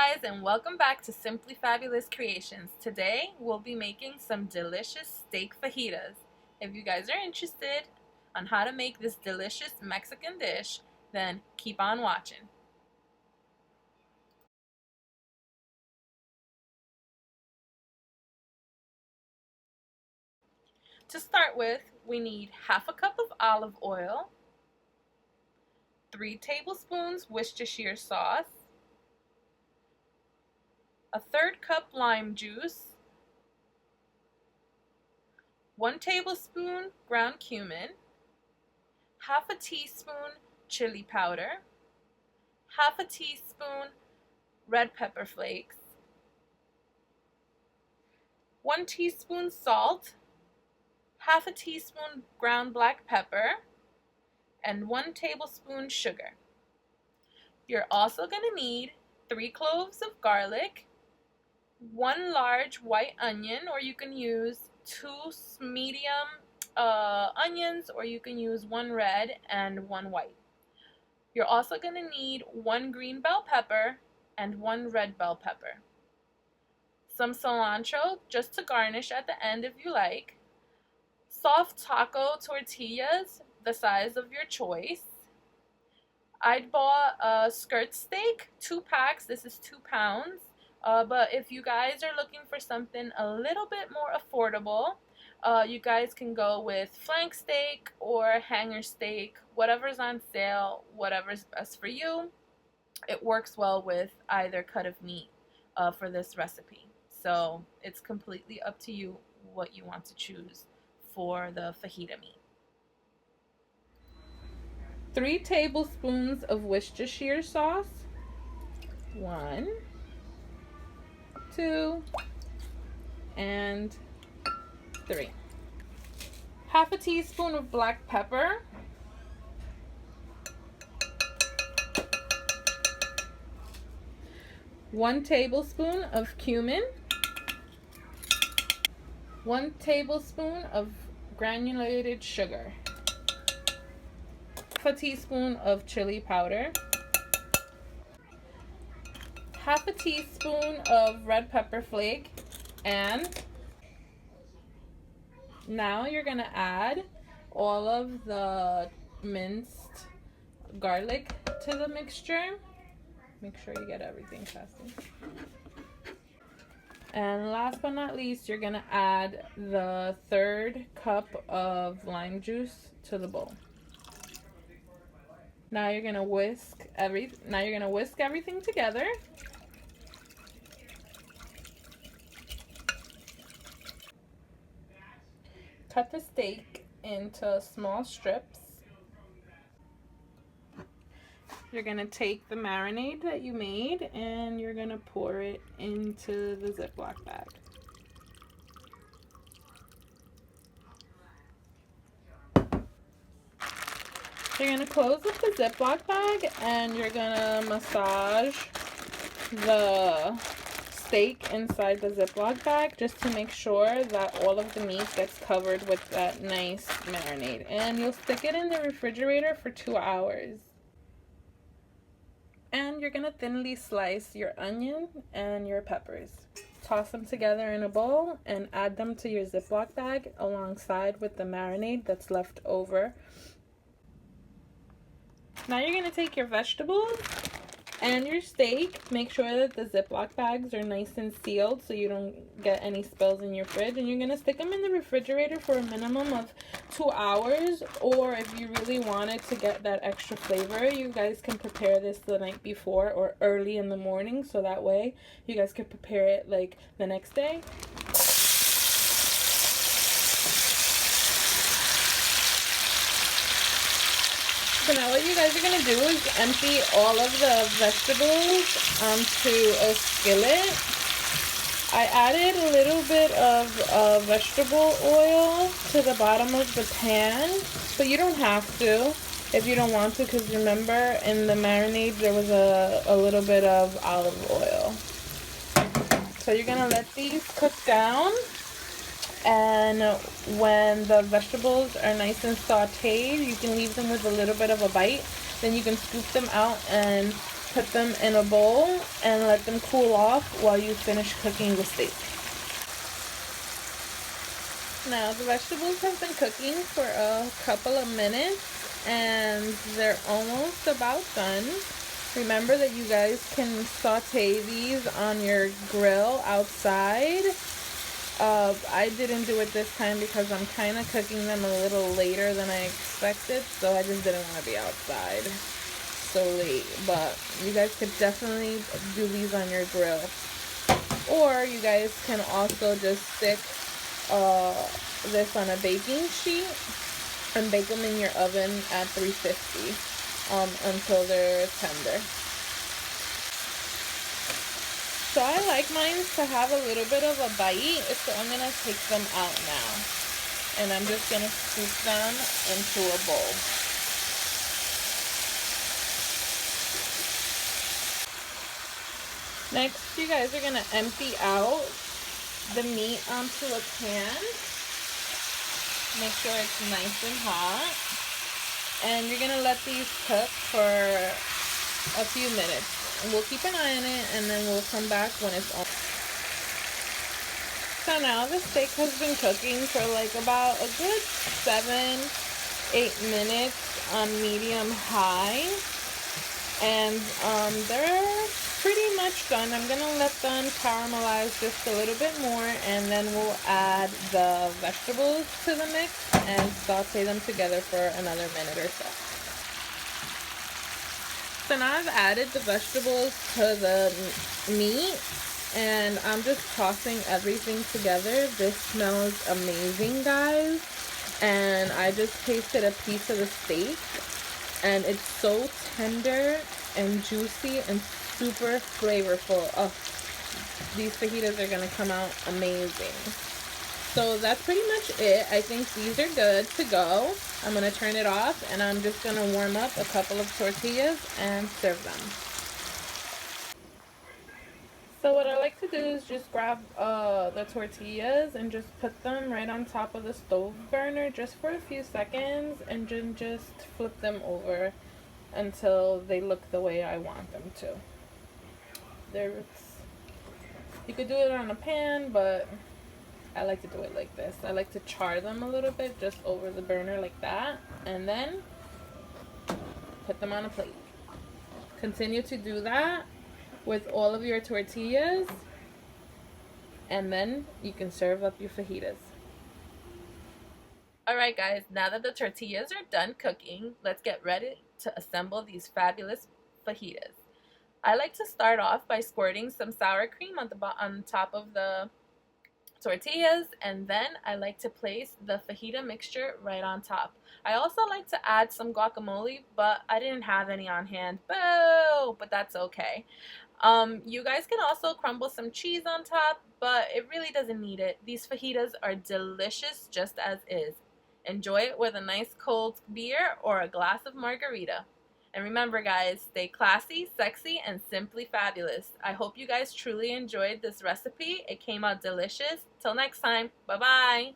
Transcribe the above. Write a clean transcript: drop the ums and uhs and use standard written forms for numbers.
guys, and welcome back to Simply Fabulous Creations. Today we'll be making some delicious steak fajitas. If you guys are interested on how to make this delicious Mexican dish, then keep on watching. To start with, we need half a cup of olive oil, 3 tablespoons Worcestershire sauce, a 1/3 cup lime juice, 1 tablespoon ground cumin, half a teaspoon chili powder, half a teaspoon red pepper flakes, 1 teaspoon salt, half a teaspoon ground black pepper, and 1 tablespoon sugar. You're also going to need 3 cloves of garlic, 1 large white onion, or you can use 2 medium onions, or you can use 1 red and 1 white. You're also going to need 1 green bell pepper and 1 red bell pepper. Some cilantro just to garnish at the end if you like. Soft taco tortillas the size of your choice. I'd bought a skirt steak, 2 packs. This is 2 pounds. But if you guys are looking for something a little bit more affordable, you guys can go with flank steak or hanger steak, whatever's on sale, whatever's best for you. It works well with either cut of meat for this recipe. So it's completely up to you what you want to choose for the fajita meat. 3 tablespoons of Worcestershire sauce, 1, 2, and 3. Half a teaspoon of black pepper, 1 tablespoon of cumin, 1 tablespoon of granulated sugar, half a teaspoon of chili powder, half a teaspoon of red pepper flake, and now you're going to add all of the minced garlic to the mixture. Make sure you get everything tested. And last but not least, you're going to add the 1/3 cup of lime juice to the bowl. Now you're going to whisk everything together. Cut the steak into small strips. You're going to take the marinade that you made and you're going to pour it into the Ziploc bag. You're going to close up the Ziploc bag and you're going to massage the steak inside the Ziploc bag just to make sure that all of the meat gets covered with that nice marinade. And you'll stick it in the refrigerator for 2 hours. And you're going to thinly slice your onion and your peppers. Toss them together in a bowl and add them to your Ziploc bag alongside with the marinade that's left over. Now you're going to take your vegetables and your steak. Make sure that the Ziploc bags are nice and sealed so you don't get any spills in your fridge. And you're going to stick them in the refrigerator for a minimum of 2 hours. Or if you really wanted to get that extra flavor, you guys can prepare this the night before or early in the morning. So that way you guys can prepare it like the next day. So now what you guys are going to do is empty all of the vegetables onto a skillet. I added a little bit of vegetable oil to the bottom of the pan, but you don't have to if you don't want to, because remember in the marinade there was a little bit of olive oil. So you're going to let these cook down. And when the vegetables are nice and sauteed, you can leave them with a little bit of a bite. Then you can scoop them out and put them in a bowl and let them cool off while you finish cooking the steak. Now the vegetables have been cooking for a couple of minutes and they're almost about done. Remember that you guys can saute these on your grill outside. I didn't do it this time because I'm kind of cooking them a little later than I expected, so I just didn't want to be outside so late. But you guys could definitely do these on your grill, or you guys can also just stick this on a baking sheet and bake them in your oven at 350 until they're tender. So I like mine to have a little bit of a bite, so I'm going to take them out now. And I'm just going to scoop them into a bowl. Next, you guys are going to empty out the meat onto a pan. Make sure it's nice and hot. And you're going to let these cook for a few minutes. And we'll keep an eye on it, and then we'll come back when it's on. So now the steak has been cooking for like about a good 7-8 minutes on medium high. And they're pretty much done. I'm gonna let them caramelize just a little bit more, and then we'll add the vegetables to the mix and saute them together for another minute or so. So now I've added the vegetables to the meat, and I'm just tossing everything together. This smells amazing, guys. And I just tasted a piece of the steak, and it's so tender and juicy and super flavorful. Oh, these fajitas are gonna come out amazing. So that's pretty much it. I think these are good to go. I'm gonna turn it off, and I'm just gonna warm up a couple of tortillas and serve them. So what I like to do is just grab the tortillas and just put them right on top of the stove burner just for a few seconds, and then just flip them over until they look the way I want them to. You could do it on a pan, but I like to do it like this. I like to char them a little bit just over the burner like that, and then put them on a plate. Continue to do that with all of your tortillas, and then you can serve up your fajitas. Alright guys, now that the tortillas are done cooking, let's get ready to assemble these fabulous fajitas. I like to start off by squirting some sour cream on top of the tortillas, and then I like to place the fajita mixture right on top. I also like to add some guacamole, but I didn't have any on hand. Boo! But that's okay. You guys can also crumble some cheese on top, but it really doesn't need it. These fajitas are delicious just as is. Enjoy it with a nice cold beer or a glass of margarita. And remember guys, stay classy, sexy, and simply fabulous. I hope you guys truly enjoyed this recipe. It came out delicious. Till next time, bye-bye.